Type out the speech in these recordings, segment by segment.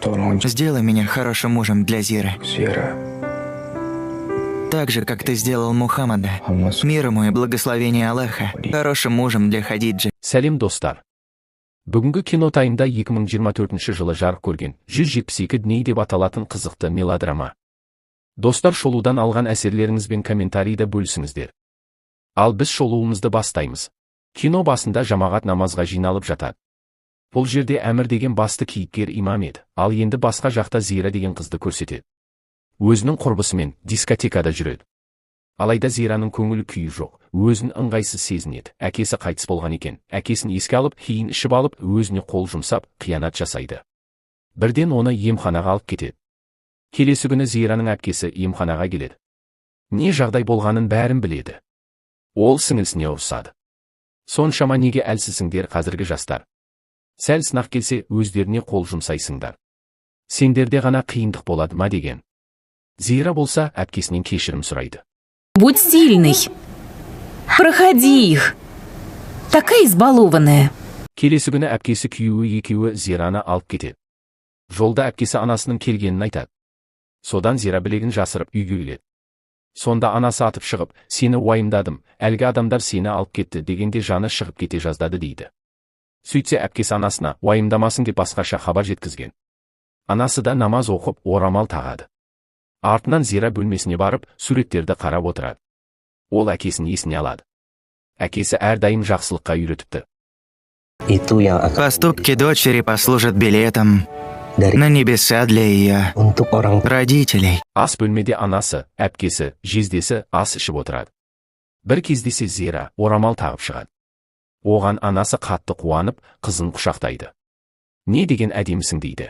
Сделай меня хорошим мужем для Зиры. Так же, как ты сделал Мухаммада. Мир ему и благословение Аллаха. Хорошим мужем для Хадиджи. Сәлем достар. Бүгінгі кино таймда 2024 жылы жарық көрген 172 дней деп аталатын қызықты мелодрама. Достар, шолудан алған әсерлеріңіз бен комментарийді бөлісіңіздер. Ал біз шолуымызды бастаймыз. Кино басында жамағат намазға жиналып жатады. Бұл жерде Әмір деген басты кейіпкер имам еді, ал енді басқа жақта Зира деген қызды көрсетеді. Өзінің құрбысымен дискотекада жүреді. Алайда Зираның көңіл күйі жоқ, өзін ыңғайсыз сезінеді. Әкесі қайтыс болған екен. Әкесін еске алып, кейін ішіп алып, өзіне қол жұмсап, қиянат жасайды. Бірден оны емханаға алып кетеді. Келесі күні Зираның әпкесі емханаға келеді. Не жағдай болғанын бәрін біледі. Ол сіңілісіне ұрсады. Соншама неге әлсізсіңдер қазіргі жастар? Сәл сынақ келсе, өздеріне қол жұмсайсыңдар. Сендерде ғана қиындық болады ма деген. Зира болса, әпкесінен кешірім сұрайды. Будь сильный. Проходи их. Такая избалованная. Келесі күні әпкесі күйеуі екеуі Зираны алып кетеді. Жолда әпкесі анасының келгенін айтады. Содан Зира білегін жасырып үйге келеді. Сонда анасы атып шығып, сені уайымдадым, әлгі адамдар сені алып кетті дегенде жаны шығып кете жаздады дейді. Сөйтсе әпкесі анасына уайымдамасын деп басқаша хабар жеткізген. Анасы да намаз оқып, орамал тағады. Артынан Зира бөлмесіне барып, суреттерді қарап отырады. Ол әкесін есіне алады. Әкесі әрдайым жақсылыққа үйретіпті. Поступки дочери послужат билетом на небеса для ее родителей. Ас бөлмеде анасы, әпкесі, жездесі ас ішіп отырады. Бір кездесе Зира орамал тағып шығады. Оған анасы қатты қуанып, қызын құшақтайды. Не деген әдемісің дейді.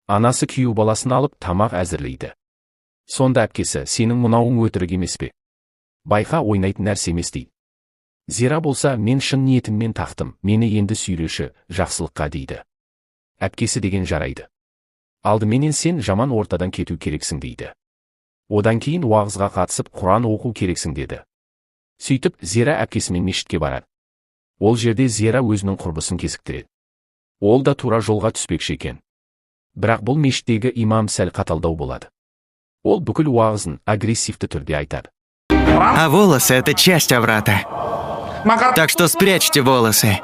Анасы күйеу баласын алып тамақ әзірлейді. Сонда әпкесі, сенің мынауың өтірік емес пе? Байқа, ойнайтын нәрсе емес дейді. Зира болса, мен шын ниетіммен тақтым, мені енді сүйреші, жақсылыққа дейді. Әпкесі деген жарайды. Алдыменен сен жаман ортадан кету керексің дейді. Одан кейін уағызға қатысып, Құран оқу керексің деді. Сөйтіп, Зира әпкесімен мешітке барады. Ол жерде Зира өзінің құрбысын кесіктіреді. Ол да тура жолға түспекші екен. Бірақ бұл мешіттегі имам сәл қаталдау болады. Ол бүкіл уағызын агрессивті түрде айтады. А волосы — это часть аврата. Так что спрячьте волосы.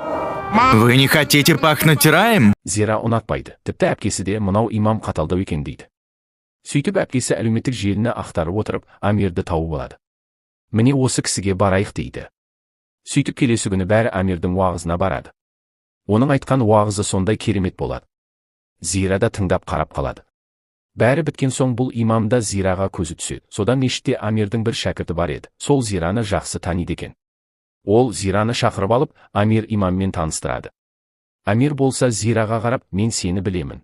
Вы не хотите пахнуть раем? Зира ұнатпайды. Тіпті әпкесі де мынау имам қаталдау екен дейді. Сөйтіп әпкесі әлеуметтік желіні ақтарып отырып, Амирді тауып алады. Міне осы кісіге барайық дейді. Сөйтіп келесі күні бәрі Амирдің уағызына барады. Оның айтқан уағызы сондай керемет болады. Зира да тыңдап қарап қалады. Бәрі біткен соң бұл имамда Зираға көзі түседі. Содан мешітте Амирдің бір шәкірті бар еді. Сол Зираны жақсы таниды екен. Ол Зираны шақырып алып, Амир имаммен таныстырады. Амир болса Зираға қарап, мен сені білемін.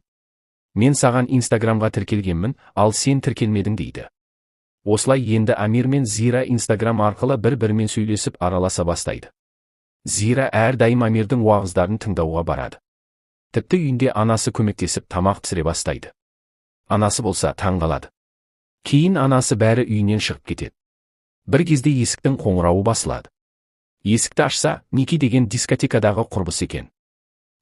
Мен саған Инстаграмға тіркелгенмін, ал сен тіркелмедің дейді. Осылай енді Амир мен Зира Инстаграм арқылы бір-бірімен сөйлесіп араласа бастайды. Зира әрдайым Амирдің уағыздарын тыңдауға барады. Тіпті үйінде анасы көмектесіп тамақ пісіре бастайды. Анасы болса таң қалады. Кейін анасы бәрі үйінен шығып кетеді. Бір кезде есіктің қоңырауы басылады. Есікті ашса, Ники деген дискотекадағы құрбысы екен.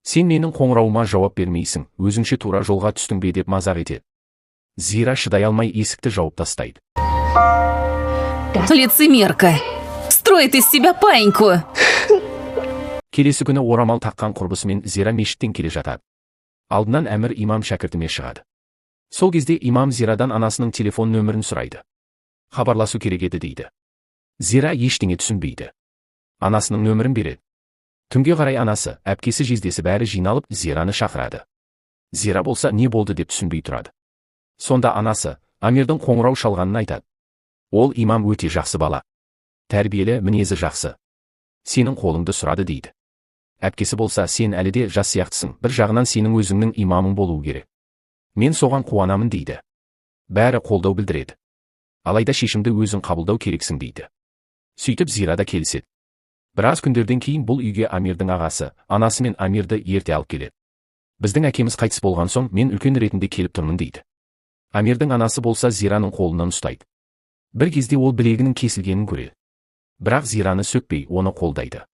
Сен менің қоңырауыма жауап бермейсің, өзіңше тура жолға түстің бе деп мазақ етеді. Зира шыдай алмай есікті жауып тастайды. Лицемерка. Строит из себя паиньку. Келесі күні орамал таққан құрбысымен Зира мешіттен келе жатады. Алдынан Әмір имам шәкіртіме шығады. Сол кезде имам Зирадан анасының телефон нөмірін сұрайды. Хабарласу керек еді дейді. Зира ештеңе түсінбейді. Анасының нөмірін береді. Түнге қарай анасы, әпкесі, жездесі бәрі жиналып Зираны шақырады. Зира болса не болды деп түсінбей тұрады. Сонда анасы Амирдің қоңырау шалғанын айтады. Ол имам өте жақсы бала. Тәрбиелі, мінезі жақсы. Сенің қолыңды сұрады дейді. Әпкесі болса, сен әлі де жас сияқтысың, бір жағынан сенің өзіңнің имамың болуы керек. Мен соған қуанамын дейді. Бәрі қолдау білдіреді. Алайда шешімді өзің қабылдау керексің дейді. Сөйтіп Зира да келіседі. Біраз күндерден кейін бұл үйге Амирдің ағасы, анасы мен Амирді ерте алып келеді. Біздің әкеміз қайтыс болған соң мен үлкен ретінде келіп тұрмын дейді. Амирдің анасы болса Зираның қолынан ұстайды. Бір кезде ол білегінің кесілгенін көреді. Бірақ Зираны сөкпей, оны қолдайды.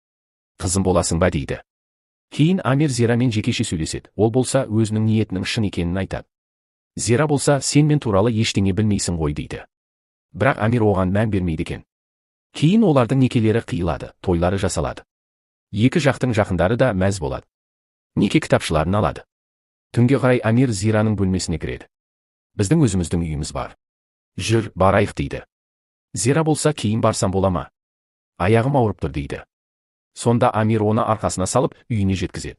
Қызым боласың ба дейді. Кейін Амир Зирамен жекеше сөйлеседі. Ол болса өзінің ниетінің шын екенін айтады. Зира болса, сен мен туралы ештеңе білмейсің ғой дейді. Бірақ Амир оған мән бермейді екен. Кейін олардың некелері қиылады, тойлары жасалады. Екі жақтың жақындары да мәз болады. Неке кітапшыларын алады. Түнге қарай Амир Зираның бөлмесіне кіреді. Біздің өзіміздің үйіміз бар. Жүр, барайық дейді. Зира болса, кейін барсам бола ма? Аяғым ауырып тұр дейді. Сонда Амир оны арқасына салып үйіне жеткізеді.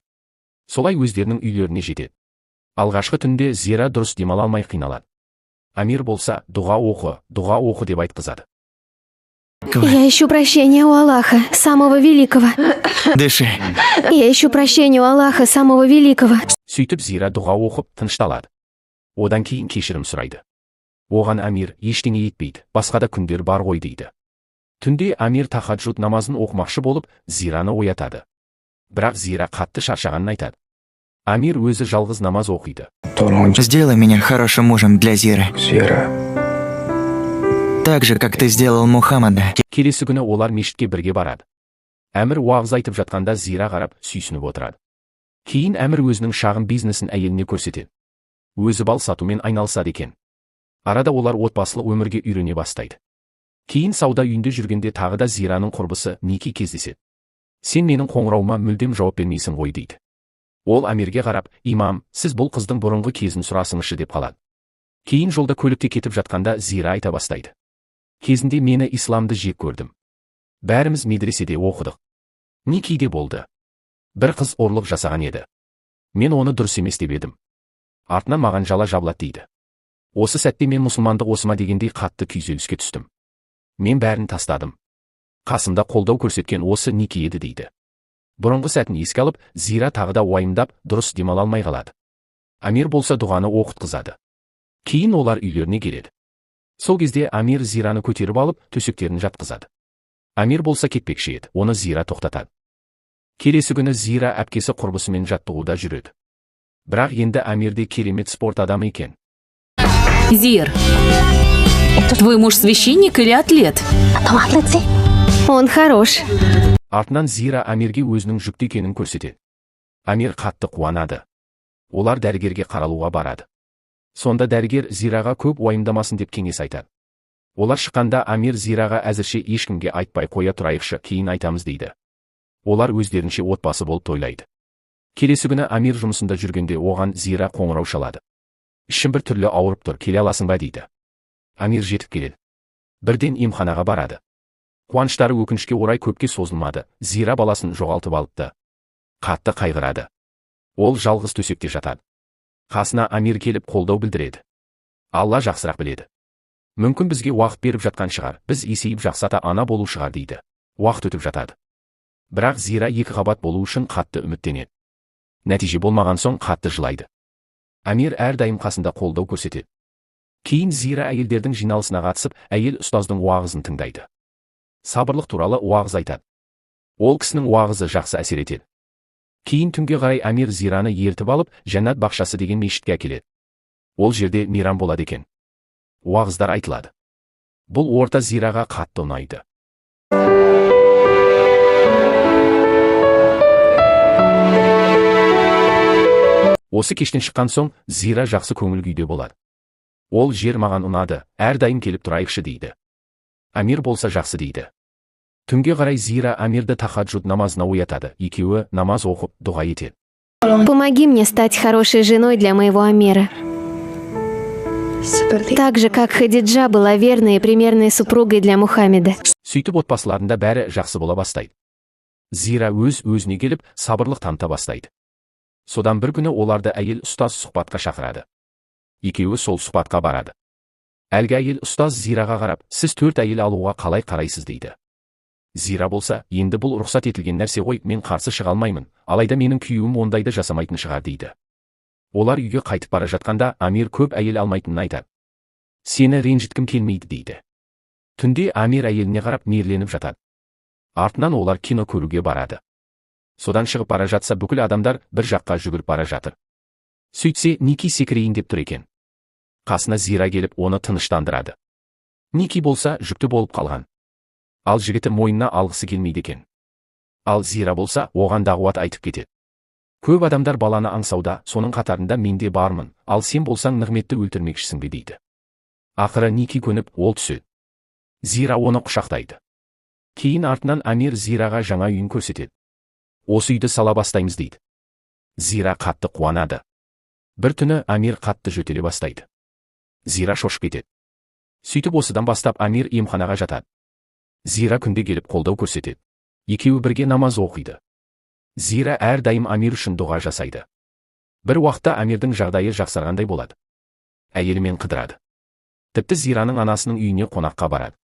Солай өздерінің үйлеріне жетеді. Алғашқы түнде Зира дұрыс демала алмай қиналады. Амир болса, дұға оқы деп айтқызады. Я ищу прощения у Аллаха, самого великого. Дыши. Я ищу прощения у Аллаха, самого великого. Сөйтіп Зира дұға оқып тынышталады. Одан кейін кешірім сұрайды. Оған Амир ештеңе етпейді, басқа да күндер бар ғой дейді. Түнде Амир тахаджуд намазын оқымақшы болып, Зираны оятады. Бірақ Зира қатты шаршағанын айтады. Амир өзі жалғыз намаз оқиды. Сделай меня хорошим мужем для Зиры. Так же, как ты сделал Мухаммада. Келесі күні олар мешітке бірге барады. Әмір уағыз айтып жатқанда Зира қарап сүйсініп отырады. Кейін Әмір өзінің шағын бизнесін әйеліне көрсетеді. Өзі бал сатумен айналысады екен. Арада олар отбасылы өмірге үйрене бастайды. Кейін сауда үйінде жүргенде тағы да Зираның құрбысы Ники кездеседі. Сен менің қоңырауыма мүлдем жауап бермейсің ғой дейді. Ол Амирге қарап, имам, сіз бұл қыздың бұрынғы кезін сұрасыңызшы деп қалады. Кейін жолда көлікте кетіп жатқанда Зира айта бастайды. Кезінде мені исламды жек көрдім. Бәріміз медреседе оқыдық. Никиде болды. Бір қыз ұрлық жасаған еді. Мен оны дұрыс емес деп едім. Артынан маған жала жабылады дейді. Осы сәтте мен мұсылмандық осыма дегендей қатты күйзеліске түстім. Мен бәрін тастадым. Қасымда қолдау көрсеткен осы Ники еді дейді. Бұрынғы сәтін еске алып, Зира тағы да уайымдап, дұрыс демала алмай қалады. Амир болса дұғаны оқытқызады. Кейін олар үйлеріне келеді. Сол кезде Амир Зираны көтеріп алып, төсектерін жатқызады. Амир болса кетпекші еді, оны Зира тоқтатады. Келесі күні Зира әпкесі құрбысымен жаттығуда жүреді. Бірақ енді Амирде керемет спорт адамы екен. Зир, твой муж священник или атлет? Он хорош. Артынан Зира Амирге өзінің жүкті екенін көрсетеді. Амир қатты қуанады. Олар дәрігерге қаралуға барады. Сонда дәрігер Зираға көп уайымдамасын деп кеңес айтады. Олар шыққанда Амир Зираға әзірше ешкімге айтпай қоя тұрайықшы, кейін айтамыз дейді. Олар өздерінше отбасы болып тойлайды. Келесі күні Амир жұмысында жүргенде оған Зира қоңырау шалады. Ішім бір түрлі ауырып тұр, келе аласың ба дейді. Амир жетіп келеді. Бірден емханаға барады. Қуаныштары өкінішке орай көпке созылмады. Зира баласын жоғалтып алыпты. Қатты қайғырады. Ол жалғыз төсекте жатады. Қасына Амир келіп қолдау білдіреді. Алла жақсырақ біледі. Мүмкін бізге уақыт беріп жатқан шығар, біз есейіп жақсата ана болу шығар дейді. Уақыт өтіп жатады. Бірақ Зира екі қабат болу үшін қатты үміттенеді. Нәтиже болмаған соң қатты жылайды. Амир әрдайым қасында қолдау көрсетеді. Кейін Зира әйелдердің жиналысына қатысып, әйел ұстаздың уағызын тыңдайды. Сабырлық туралы уағыз айтады. Ол кісінің уағызы жақсы әсер етеді. Кейін түнге қарай Амир Зираны ертіп алып, Жәннат бақшасы деген мешітке әкеледі. Ол жерде мейрам болады екен. Уағыздар айтылады. Бұл орта Зираға қатты ұнайды. Осы кештен шыққан соң Зира жақсы көңіл күйде болады. Ол жер маған ұнады, әрдайым келіп тұрайықшы дейді. Амир болса жақсы дейді. Түнге қарай Зира Амирді тахаджуд намазына оятады. Екеуі намаз оқып дұға етеді. Помоги мне стать хорошей женой для моего Амира. Так же, как Хадиджа была верной и примерной супругой для Мухаммеда. Сөйтіп отбасыларында бәрі жақсы бола бастайды. Зира өз-өзіне келіп, сабырлық таныта бастайды. Содан бір күні оларды әйел ұстаз сұхбатқа шақырады. Екеуі сол сұхбатқа барады. Әлгі әйел ұстаз Зираға қарап, сіз 4 әйел алуға қалай қарайсыз дейді. Зира болса, енді бұл рұқсат етілген нәрсе ғой, мен қарсы шыға алмаймын, алайда менің күйеуім ондайды жасамайтын шығар дейді. Олар үйге қайтып бара жатқанда Амир көп әйел алмайтынын айтады. Сені ренжіткім келмейді дейді. Түнде Амир әйеліне қарап мейірленіп жатады. Артынан олар кино көруге барады. Содан шығып бара жатса бүкіл адамдар бір жаққа жүгіріп бара жатыр. Сөйтсе Ники секірейін деп тұр екен. Қасына Зира келіп оны тыныштандырады. Ники болса жүкті болып қалған. Ал жігіті мойнына алғысы келмейді екен. Ал Зира болса оған дағуат айтып кетеді. Көп адамдар баланы аңсауда, соның қатарында мен де бармын, ал сен болсаң Нығметті өлтірмекшісің бе дейді. Ақыры Ники көніп, ол түседі. Зира оны құшақтайды. Кейін артынан Амир Зираға жаңа үйін көрсетеді. Осы үйді сала бастаймыз дейді. Зира қатты қуанады. Бір түні Амир қатты жөтеле бастайды. Зира шошып кетеді. Сөйтіп осыдан бастап Амир емханаға жатады. Зира күнде келіп қолдау көрсетеді. Екеуі бірге намаз оқиды. Зира әрдайым Амир үшін дұға жасайды. Бір уақытта Амирдің жағдайы жақсарғандай болады. Әйелімен қыдырады. Тіпті Зираның анасының үйіне қонаққа барады.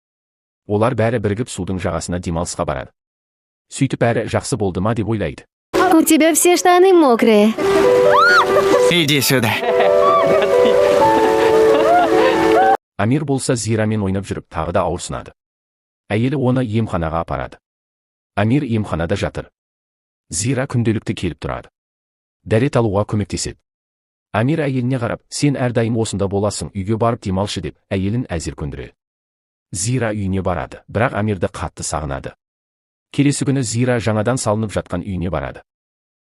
Олар бәрі бірігіп судың жағасына демалысқа барады. Сөйтіп бәрі жақсы болды ма деп ойлайды. У тебя все штаны мокрые. Иди сюда. Амир болса Зирамен ойнап жүріп тағы да ауырсынады. Әйелі оны емханаға апарады. Амир емханада жатыр. Зира күнделікті келіп тұрады. Дәрет алуға көмектеседі. Амир әйеліне қарап, сен әрдайым осында боласың, үйге барып демалшы деп, әйелін әзер көндіреді. Зира үйіне барады, бірақ Амирді қатты сағынады. Келесі күні Зира жаңадан салынып жатқан үйіне барады.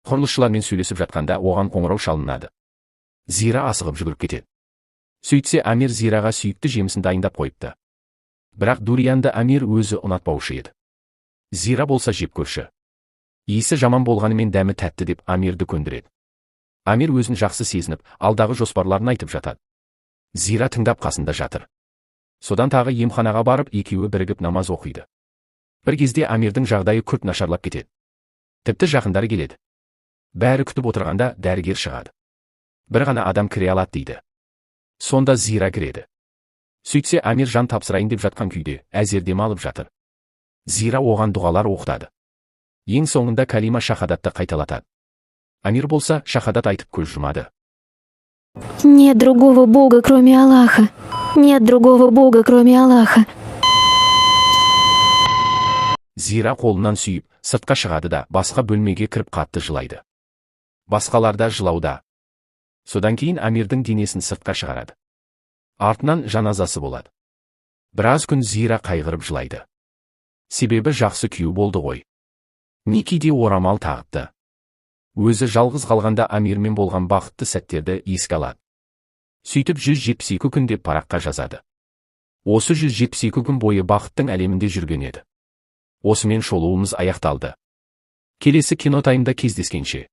Құрылысшылармен сөйлесіп жатқанда оған қоңырау шалынады. Зира асығып жүгіріп кетеді. Сөйтсе Амир Зираға сүйікті жемісін дайындап қойыпты. Бірақ дуриянды Амир өзі ұнатпаушы еді. Зира болса жеп көрші. Иісі жаман болғанымен дәмі тәтті деп Амирді көндіреді. Амир өзін жақсы сезініп, алдағы жоспарларын айтып жатады. Зира тыңдап қасында жатыр. Содан тағы емханаға барып, екеуі бірігіп намаз оқиды. Бір кезде Амирдің жағдайы күрт нашарлап кетеді. Тіпті жақындары келеді. Бәрі күтіп отырғанда дәрігер шығады. Бір ғана адам кіре алады дейді. Сонда Зира кіреді. Сөйтсе Амир жан тапсырайын деп жатқан күйде әзер демалып жатыр. Зира оған дұғалар оқытады. Ең соңында калима шахадатты қайталатады. Амир болса шахадат айтып көз жұмады. Нет другого Бога, кроме Аллаха. Нет другого Бога, кроме Аллаха. Зира қолынан сүйіп, сыртқа шығады да басқа бөлмеге кіріп қатты жылайды. Басқаларда жылауда. Содан кейін Амирдің денесін сыртқа шығарады. Артынан жаназасы болады. Біраз күн Зира қайғырып жылайды. Себебі жақсы күйеу болды ғой. Ники де орамал тағыпты. Өзі жалғыз қалғанда Амирмен болған бақытты сәттерді еске алады. Сөйтіп 172 күн деп параққа жазады. Осы 172 күн бойы бақыттың әлемінде жүрген еді. Осымен шолуымыз аяқталды. Келесі кинотаймда кездескенше.